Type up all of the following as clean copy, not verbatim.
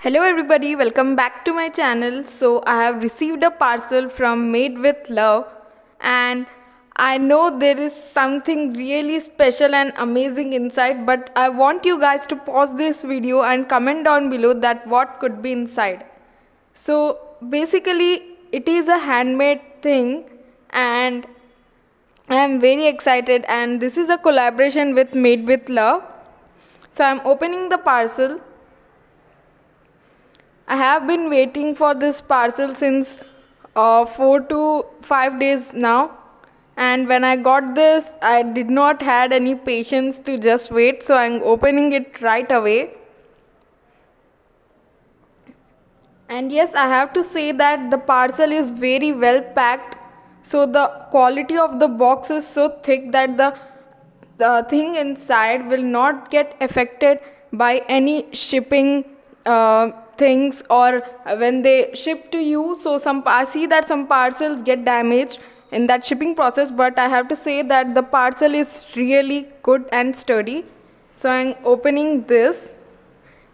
Hello everybody, welcome back to my channel. So I have received a parcel from Made with Love and I know there is something really special and amazing inside, but I want you guys to pause this video and comment down below that what could be inside. So basically it is a handmade thing and I am very excited, and this is a collaboration with Made with Love. So I am opening the parcel. I have been waiting for this parcel since 4 to 5 days now, and when I got this I did not had any patience to just wait, so I'm opening it right away. And yes, I have to say that the parcel is very well packed, so the quality of the box is so thick that the thing inside will not get affected by any shipping things or when they ship to you. So I see that some parcels get damaged in that shipping process, but I have to say that the parcel is really good and sturdy. So I'm opening this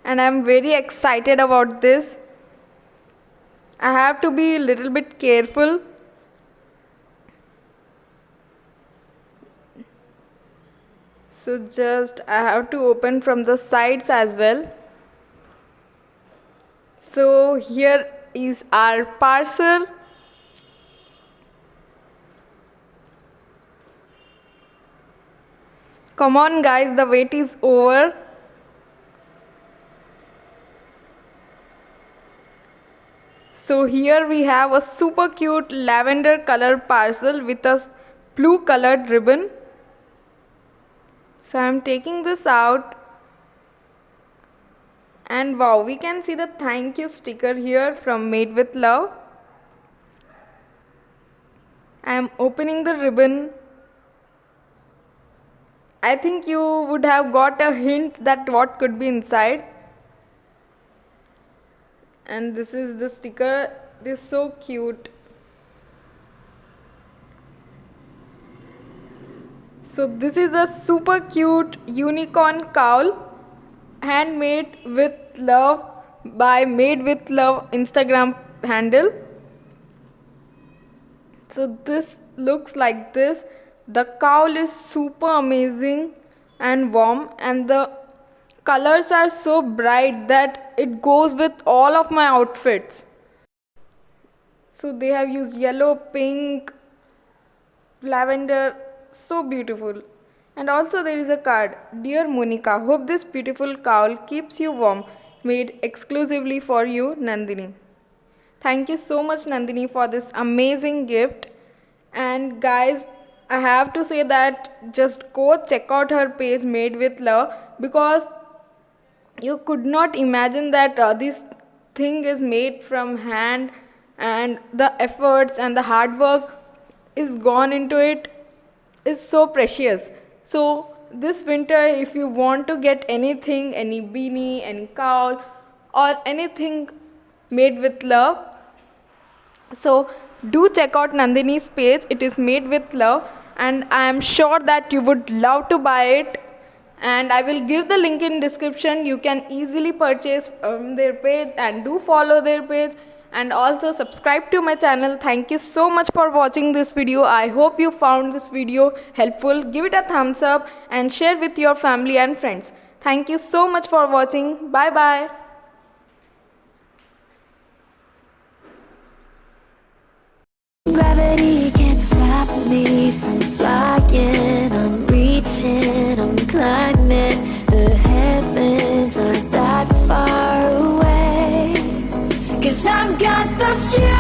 and I'm very excited about this. I have to be a little bit careful. So just I have to open from the sides as well. So here is our parcel. Come on guys, the wait is over. So here we have a super cute lavender color parcel with a blue colored ribbon. So I am taking this out. And wow, we can see the thank you sticker here from Made with Love. I am opening the ribbon. I think you would have got a hint that what could be inside. And this is the sticker. It is so cute. So this is a super cute unicorn cowl, handmade with love by Made with Love Instagram handle. So this looks like this. The cowl is super amazing and warm, and the colors are so bright that it goes with all of my outfits. So they have used yellow, pink, lavender, so beautiful. And also there is a card. Dear Monika, hope this beautiful cowl keeps you warm. Made exclusively for you, Nandini. Thank you so much, Nandini, for this amazing gift. And guys, I have to say that just go check out her page Made with Love, because you could not imagine that this thing is made from hand, and the efforts and the hard work is gone into it is so precious. So this winter, if you want to get anything, any beanie, any cowl or anything Made with Love, so do check out Nandini's page. It is Made with Love, and I am sure that you would love to buy it, and I will give the link in description. You can easily purchase from their page, and do follow their page and also subscribe to my channel. Thank you so much for watching this video. I hope you found this video helpful. Give it a thumbs up and share with your family and friends. Thank you so much for watching. Bye bye. Gravity can't stop me from flying. I'm reaching, I'm climbing. The heavens aren't that far away, 'cause I've got the future.